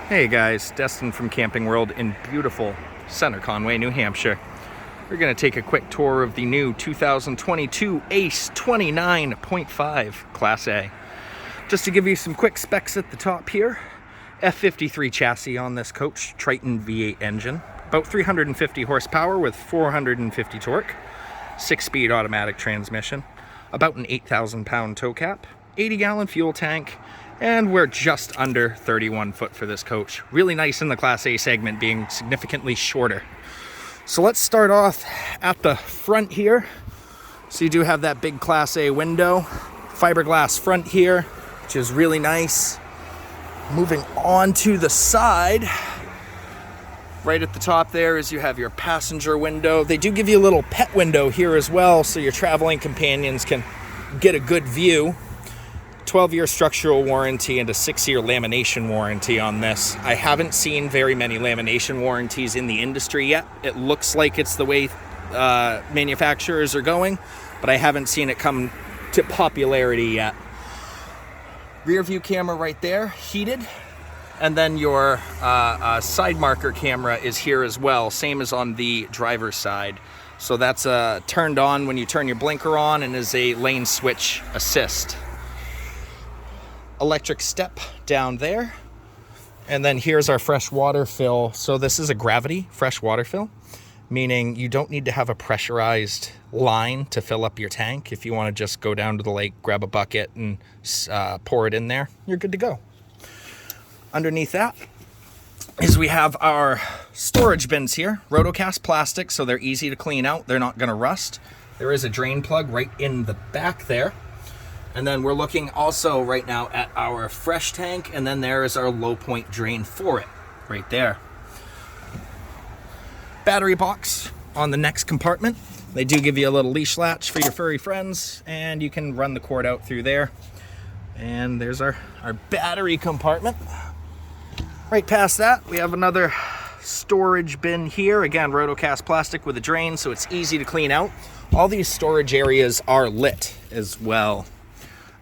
Hey guys, Destin from Camping World in beautiful Center Conway, New Hampshire. We're going to take a quick tour of the new 2022 ACE 29.5 Class A. Just to give you some quick specs at the top here, F53 chassis on this coach, Triton V8 engine, about 350 horsepower with 450 torque, 6-speed automatic transmission, about an 8,000 pound tow cap, 80-gallon fuel tank, and we're just under 31 foot for this coach. Really nice in the Class A segment, being significantly shorter. So let's start off at the front here. So you do have that big Class A window, fiberglass front here, which is really nice. Moving on to the side, right at the top there is you have your passenger window. They do give you a little pet window here as well, so your traveling companions can get a good view. 12-year structural warranty and a 6-year lamination warranty on this. I haven't seen very many lamination warranties in the industry yet. It looks like it's the way manufacturers are going, but I haven't seen it come to popularity yet. Rear view camera right there, heated. And then your side marker camera is here as well, same as on the driver's side. So that's turned on when you turn your blinker on and is a lane switch assist. Electric step down there, and then here's our fresh water fill. So this is a gravity fresh water fill, meaning you don't need to have a pressurized line to fill up your tank. If you want to just go down to the lake, grab a bucket and pour it in there, you're good to go. Underneath that is we have our storage bins here, rotocast plastic, so they're easy to clean out, they're not going to rust. There is a drain plug right in the back there. And then we're looking also right now at our fresh tank, and then there is our low point drain for it, right there. Battery box on the next compartment. They do give you a little leash latch for your furry friends, and you can run the cord out through there. And there's our battery compartment. Right past that, we have another storage bin here. Again, rotocast plastic with a drain, so it's easy to clean out. All these storage areas are lit as well.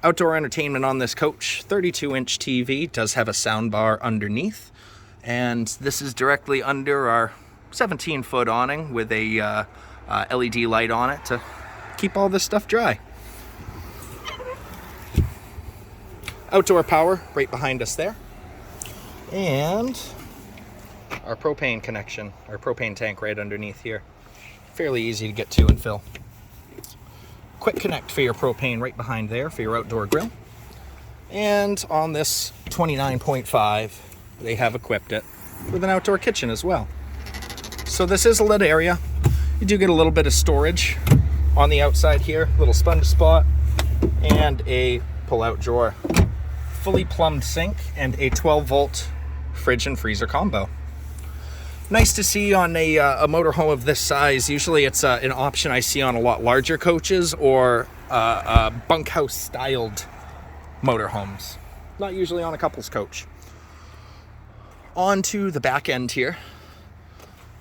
Outdoor entertainment on this coach, 32-inch TV, does have a sound bar underneath, and this is directly under our 17-foot awning with a LED light on it to keep all this stuff dry. Outdoor power right behind us there, and our propane connection, our propane tank right underneath here. Fairly easy to get to and fill. Quick connect for your propane right behind there for your outdoor grill. And on this 29.5, they have equipped it with an outdoor kitchen as well. So this is a lit area. You do get a little bit of storage on the outside here, little sponge spot, and a pull-out drawer. Fully plumbed sink and a 12-volt fridge and freezer combo. Nice to see on a motorhome of this size. Usually it's an option I see on a lot larger coaches or bunkhouse styled motorhomes. Not usually on a couple's coach. On to the back end here.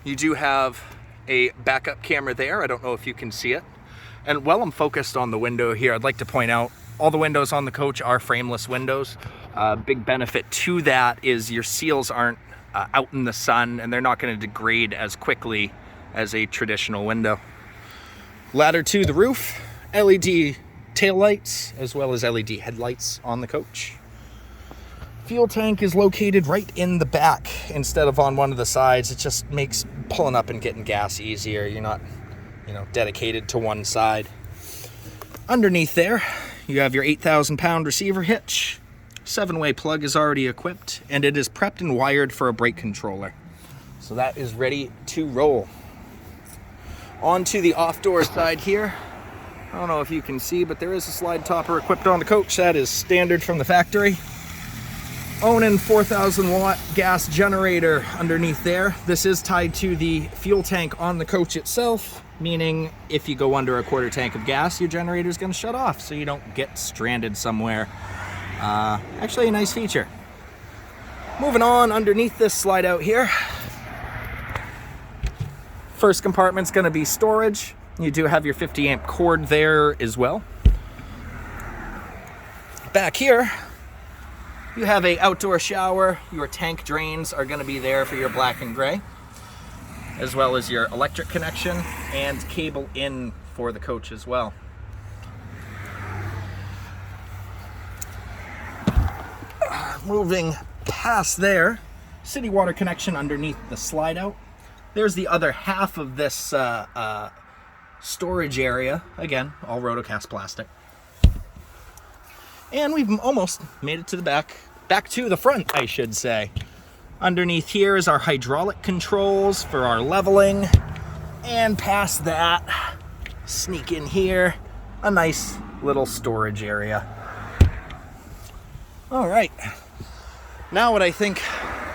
You do have a backup camera there. I don't know if you can see it. And while I'm focused on the window here, I'd like to point out all the windows on the coach are frameless windows. Big benefit to that is your seals aren't out in the sun, and they're not going to degrade as quickly as a traditional window. Ladder to the roof, LED taillights, as well as LED headlights on the coach. Fuel tank is located right in the back instead of on one of the sides. It just makes pulling up and getting gas easier. You're not, dedicated to one side. Underneath there, you have your 8,000 pound receiver hitch. 7-way plug is already equipped, and it is prepped and wired for a brake controller. So that is ready to roll. On to the off-door side here. I don't know if you can see, but there is a slide topper equipped on the coach. That is standard from the factory. Owning 4,000 watt gas generator underneath there. This is tied to the fuel tank on the coach itself, meaning if you go under a quarter tank of gas, your generator is going to shut off so you don't get stranded somewhere. Actually a nice feature. Moving on underneath this slide out here. First compartment's going to be storage. You do have your 50 amp cord there as well. Back here, You have a outdoor shower. Your tank drains are going to be there for your black and gray, as well as your electric connection and cable in for the coach as well. Moving past there, city water connection underneath the slide out. There's the other half of this storage area. Again, all rotocast plastic. And we've almost made it to the back to the front, I should say. Underneath here is our hydraulic controls for our leveling. And past that, sneak in here, a nice little storage area. All right. Now what I think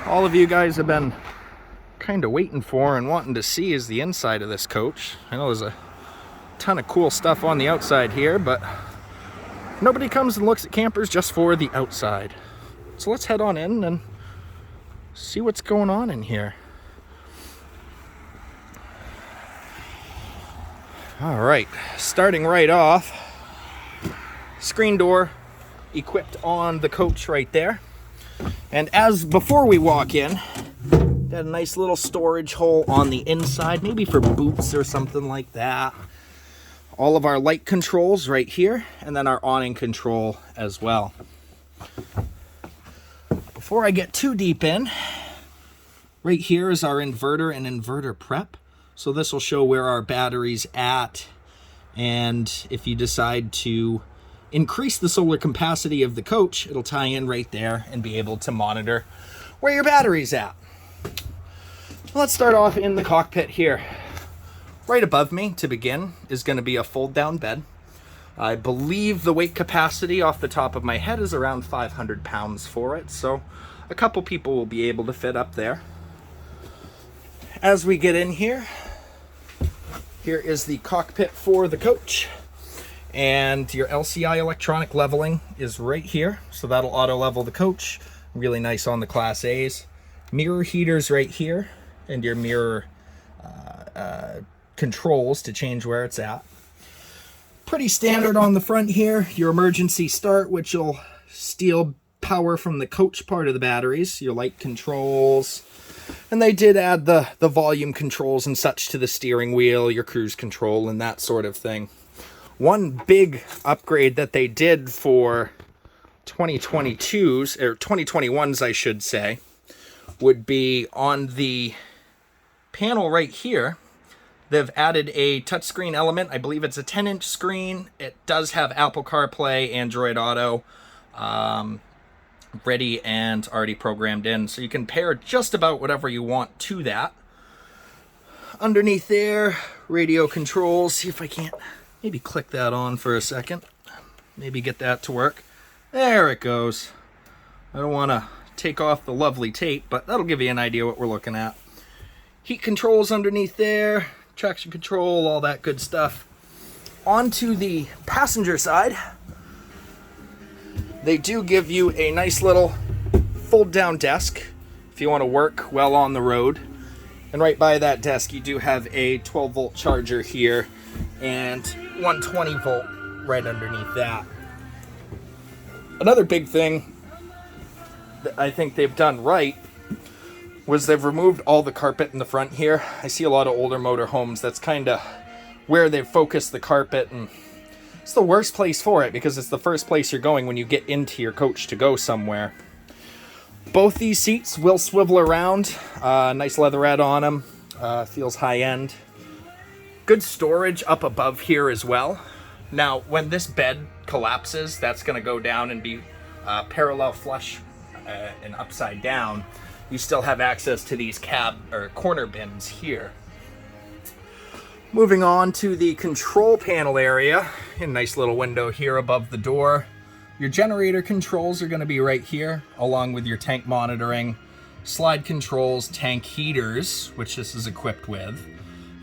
all of you guys have been kind of waiting for and wanting to see is the inside of this coach. I know there's a ton of cool stuff on the outside here, but nobody comes and looks at campers just for the outside. So let's head on in and see what's going on in here. All right, starting right off, screen door equipped on the coach right there. And as before we walk in, got a nice little storage hole on the inside, maybe for boots or something like that. All of our light controls right here, and then our awning control as well. Before I get too deep in, right here is our inverter and inverter prep. So this will show where our battery's at, and if you decide to increase the solar capacity of the coach, it'll tie in right there and be able to monitor where your battery's at. Let's start off in the cockpit here. Right above me, to begin, is going to be a fold-down bed. I believe the weight capacity off the top of my head is around 500 pounds for it, so a couple people will be able to fit up there. As we get in here, here is the cockpit for the coach. And your LCI electronic leveling is right here, so that'll auto level the coach. Really nice on the Class A's. Mirror heaters right here, and your mirror controls to change where it's at. Pretty standard on the front here. Your emergency start, which will steal power from the coach part of the batteries. Your light controls. And they did add the volume controls and such to the steering wheel, your cruise control, and that sort of thing. One big upgrade that they did for 2022s, or 2021s, I should say, would be on the panel right here. They've added a touchscreen element. I believe it's a 10-inch screen. It does have Apple CarPlay, Android Auto, ready and already programmed in. So you can pair just about whatever you want to that. Underneath there, radio controls. See if I can't maybe click that on for a second. Maybe get that to work. There it goes. I don't want to take off the lovely tape, but that'll give you an idea what we're looking at. Heat controls underneath there, traction control, all that good stuff. Onto the passenger side, they do give you a nice little fold-down desk if you want to work well on the road. And right by that desk, you do have a 12-volt charger here and 120 volt right underneath that. Another big thing that I think they've done right was they've removed all the carpet in the front here. I see a lot of older motorhomes, that's kind of where they've focused the carpet, and it's the worst place for it because it's the first place you're going when you get into your coach to go somewhere. Both these seats will swivel around. Nice leatherette on them. Feels high-end. Good storage up above here as well. Now, when this bed collapses, that's going to go down and be parallel flush and upside down. You still have access to these cab or corner bins here. Moving on to the control panel area, a nice little window here above the door. Your generator controls are going to be right here, along with your tank monitoring, slide controls, tank heaters, which this is equipped with,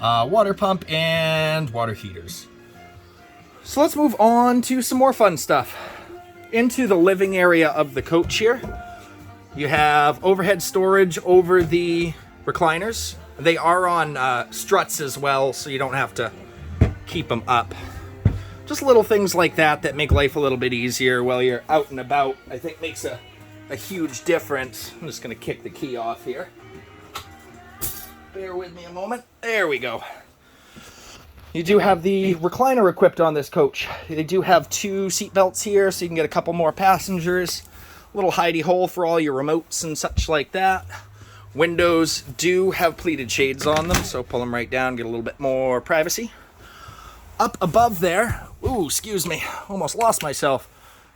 water pump, and water heaters. So let's move on to some more fun stuff. Into the living area of the coach here. You have overhead storage over the recliners. They are on struts as well, so you don't have to keep them up. Just little things like that that make life a little bit easier while you're out and about. I think makes a a huge difference. I'm just going to kick the key off here. Bear with me a moment. There we go. You do have the recliner equipped on this coach. They do have 2 seat belts here, so you can get a couple more passengers. A little hidey hole for all your remotes and such like that. Windows do have pleated shades on them, so pull them right down, get a little bit more privacy. Up above there, ooh, excuse me, almost lost myself.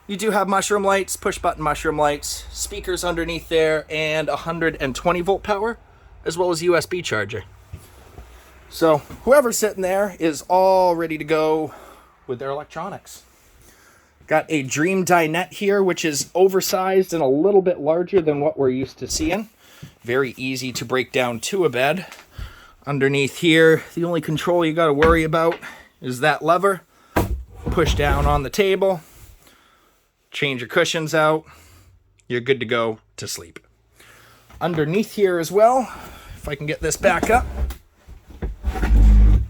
You do have mushroom lights, push button mushroom lights, speakers underneath there, and 120 volt power, as well as USB charger. So whoever's sitting there is all ready to go with their electronics. Got a Dream dinette here, which is oversized and a little bit larger than what we're used to seeing. Very easy to break down to a bed. Underneath here, the only control you got to worry about is that lever. Push down on the table, change your cushions out, you're good to go to sleep. Underneath here as well, if I can get this back up,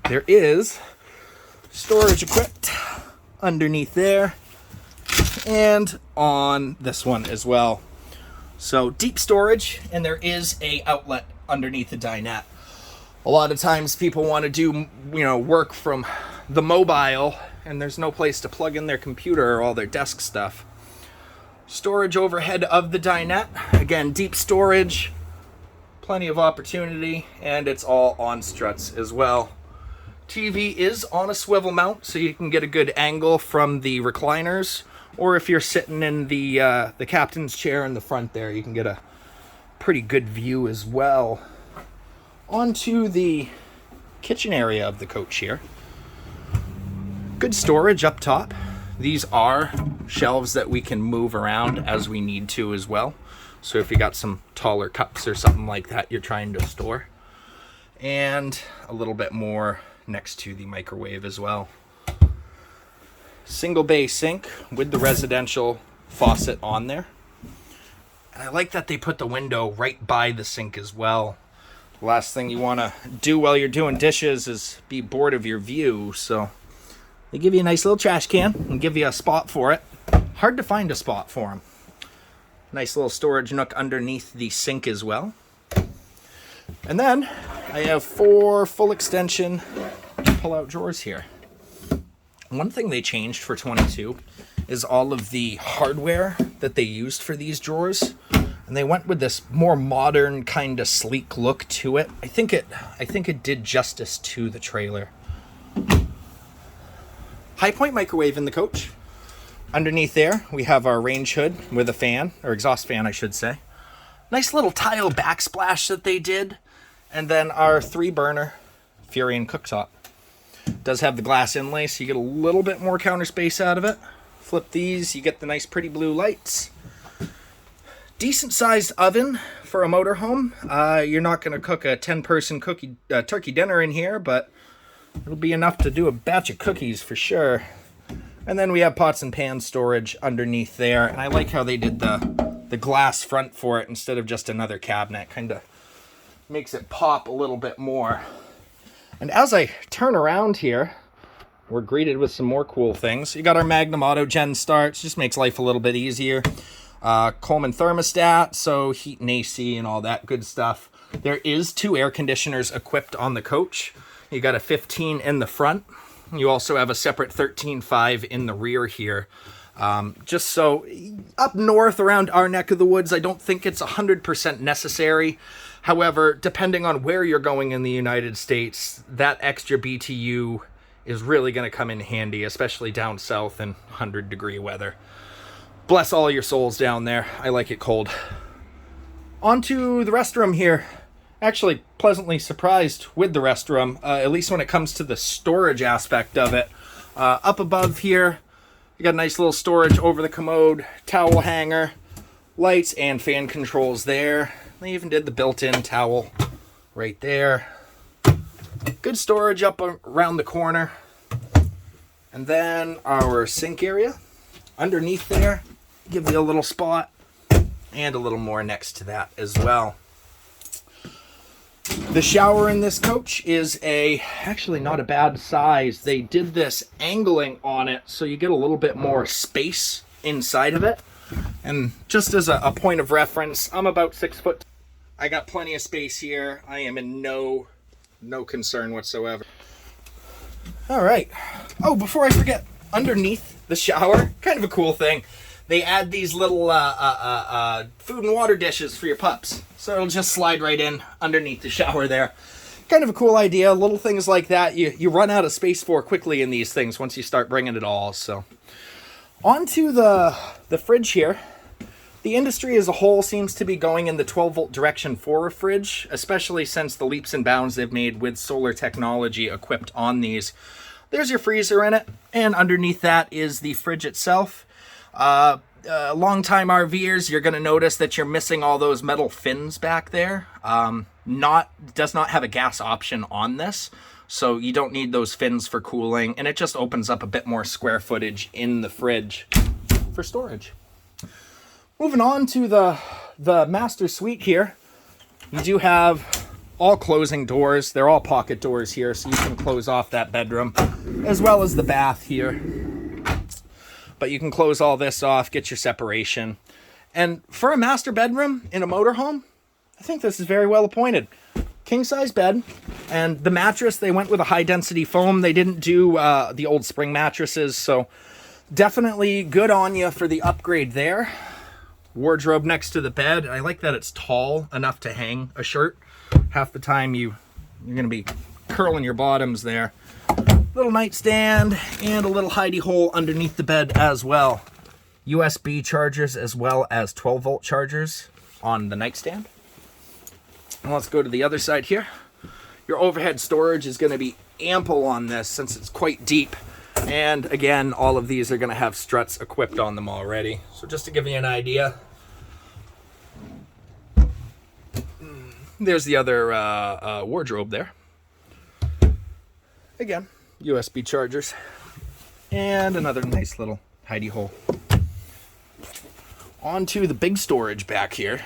there is storage equipped underneath there and on this one as well. So deep storage, and there is a outlet underneath the dinette. A lot of times people want to do, work from the mobile, and there's no place to plug in their computer or all their desk stuff. Storage overhead of the dinette. Again, deep storage, plenty of opportunity, and it's all on struts as well. TV is on a swivel mount, so you can get a good angle from the recliners, or if you're sitting in the captain's chair in the front there, you can get a pretty good view as well. Onto the kitchen area of the coach here. Good storage up top. These are shelves that we can move around as we need to as well. So if you got some taller cups or something like that you're trying to store. And a little bit more next to the microwave as well. Single bay sink with the residential faucet on there. And I like that they put the window right by the sink as well. The last thing you want to do while you're doing dishes is be bored of your view, so they give you a nice little trash can and give you a spot for it. Hard to find a spot for them. Nice little storage nook underneath the sink as well. And then I have 4 full extension pull-out drawers here. One thing they changed for 22 is all of the hardware that they used for these drawers. And they went with this more modern kind of sleek look to it. I think it did justice to the trailer. High point microwave in the coach. Underneath there, we have our range hood with a fan, or exhaust fan, I should say. Nice little tile backsplash that they did. And then our 3-burner Furion cooktop. Does have the glass inlay, so you get a little bit more counter space out of it. Flip these, you get the nice pretty blue lights. Decent sized oven for a motorhome. You're not going to cook a 10-person turkey dinner in here, but it'll be enough to do a batch of cookies for sure. And then we have pots and pan storage underneath there. And I like how they did the glass front for it instead of just another cabinet. Kind of makes it pop a little bit more. And as I turn around here, we're greeted with some more cool things. You got our Magnum Auto Gen starts, just makes life a little bit easier. Coleman thermostat, so heat and AC and all that good stuff. There is 2 air conditioners equipped on the coach. You got a 15 in the front. You also have a separate 13.5 in the rear here. Just so up north around our neck of the woods, I don't think it's 100% necessary. However, depending on where you're going in the United States, that extra BTU is really going to come in handy, especially down south in 100-degree weather. Bless all your souls down there. I like it cold. Onto the restroom here. Actually, pleasantly surprised with the restroom, at least when it comes to the storage aspect of it. Up above here, you got a nice little storage over the commode, towel hanger, lights and fan controls there. They even did the built-in towel right there. Good storage up around the corner. And then our sink area. Underneath there, give you a little spot. And a little more next to that as well. The shower in this coach is actually not a bad size. They did this angling on it so you get a little bit more space inside of it. And just as a point of reference, I'm about 6 foot. I got plenty of space here. I am in no concern whatsoever. All right. Oh, before I forget, underneath the shower, kind of a cool thing, they add these little food and water dishes for your pups. So it'll just slide right in underneath the shower there. Kind of a cool idea. Little things like that you run out of space for quickly in these things once you start bringing it all. So onto the fridge here. The industry as a whole seems to be going in the 12-volt direction for a fridge, especially since the leaps and bounds they've made with solar technology equipped on these. There's your freezer in it, and underneath that is the fridge itself. Long-time RVers, you're going to notice that you're missing all those metal fins back there. Does not have a gas option on this, so you don't need those fins for cooling, and it just opens up a bit more square footage in the fridge for storage. Moving on to the master suite here, you do have all closing doors. They're all pocket doors here, so you can close off that bedroom, as well as the bath here. But you can close all this off, get your separation. And for a master bedroom in a motorhome, I think this is very well appointed. King-size bed, and the mattress, they went with a high-density foam. They didn't do the old spring mattresses, so definitely good on you for the upgrade there. Wardrobe next to the bed. I like that it's tall enough to hang a shirt. Half the time you're going to be curling your bottoms there. Little nightstand and a little hidey hole underneath the bed as well. USB chargers as well as 12-volt chargers on the nightstand. And let's go to the other side here. Your overhead storage is going to be ample on this since it's quite deep. And again, all of these are going to have struts equipped on them already. So just to give you an idea, there's the other wardrobe there. Again, USB chargers. And another nice little hidey hole. Onto the big storage back here.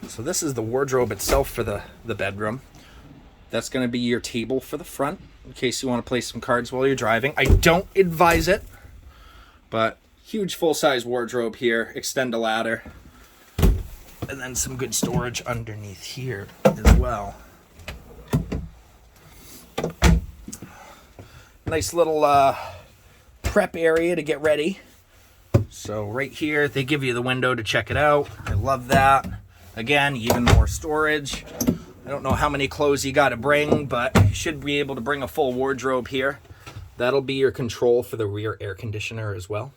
So this is the wardrobe itself for the bedroom. That's going to be your table for the front, in case you want to play some cards while you're driving. I don't advise it, but huge full-size wardrobe here. Extend a ladder. And then some good storage underneath here as well. Nice little prep area to get ready. So right here, they give you the window to check it out. I love that. Again, even more storage. I don't know how many clothes you got to bring, but you should be able to bring a full wardrobe here. That'll be your control for the rear air conditioner as well.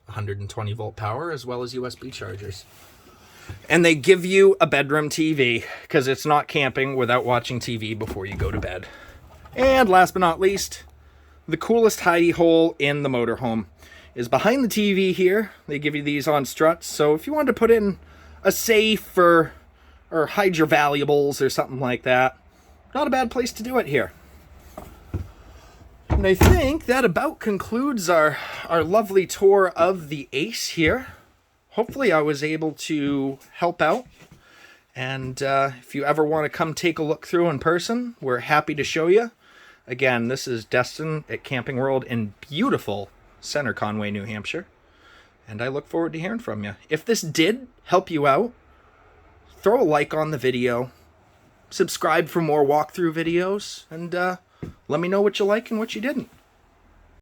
120 volt power as well as USB chargers. And they give you a bedroom TV because it's not camping without watching TV before you go to bed. And last but not least, the coolest hidey hole in the motorhome is behind the TV here. They give you these on struts. So if you wanted to put in a safe or hide your valuables or something like that, not a bad place to do it here. And I think that about concludes our lovely tour of the Ace here. Hopefully I was able to help out. And if you ever want to come take a look through in person, we're happy to show you. Again, this is Destin at Camping World in beautiful Center Conway, New Hampshire. And I look forward to hearing from you. If this did help you out, throw a like on the video, subscribe for more walkthrough videos, and let me know what you like and what you didn't.